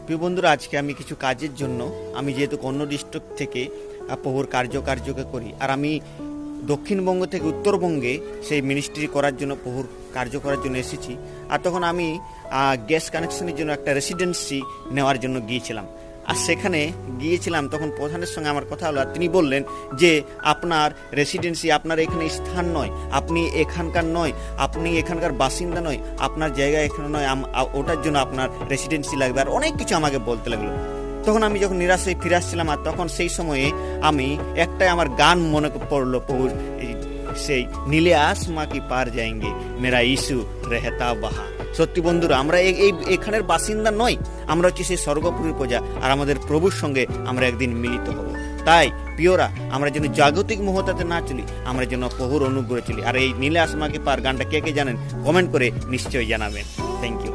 প্রিয় বন্ধুরা, আজকে আমি কিছু কাজের জন্য আমি যেহেতু অন্য ডিস্ট্রিক্ট থেকে প্রভুর কার্যকে করি, আর আমি দক্ষিণবঙ্গ থেকে উত্তরবঙ্গে সেই মিনিস্ট্রি করার জন্য প্রভুর কার্য করার জন্য এসেছি। আর তখন আমি গ্যাস কানেকশনের জন্য একটা রেসিডেন্সি নেওয়ার জন্য গিয়েছিলাম। আর সেখানে গিয়েছিলাম, তখন প্রধানের সঙ্গে আমার কথা হলো। আর তিনি বললেন যে আপনার রেসিডেন্সি, আপনার এখানে স্থান নয়, আপনি এখানকার নয়, আপনি এখানকার বাসিন্দা নয়, আপনার জায়গা এখানে নয়, ওটার জন্য আপনার রেসিডেন্সি লাগবে, আর অনেক কিছু আমাকে বলতে লাগলো। তখন আমি যখন নিরাশ হয়ে ফিরে আসছিলাম, আর তখন সেই সময়ে আমি একটাই আমার গান মনে পড়লো, প্রভুর সেই নীলে আসমা কি পার যায়েঙ্গে মেরা ইস্যু রেহতা বাহা। সত্যি বন্ধুরা, আমরা এখানের বাসিন্দা নই, আমরা হচ্ছে সেই স্বর্গপুরীর প্রজা, আর আমাদের প্রভুর সঙ্গে আমরা একদিন মিলিত হব। তাই প্রিয়রা, আমরা যেন জাগতিক মোহতাতে না চলি, আমরা যেন প্রভুর অনুগ্রহে চলি। আর এই নীলে আসমাকে পার গানটা কে কে জানেন, কমেন্ট করে নিশ্চয়ই জানাবেন। Thank you.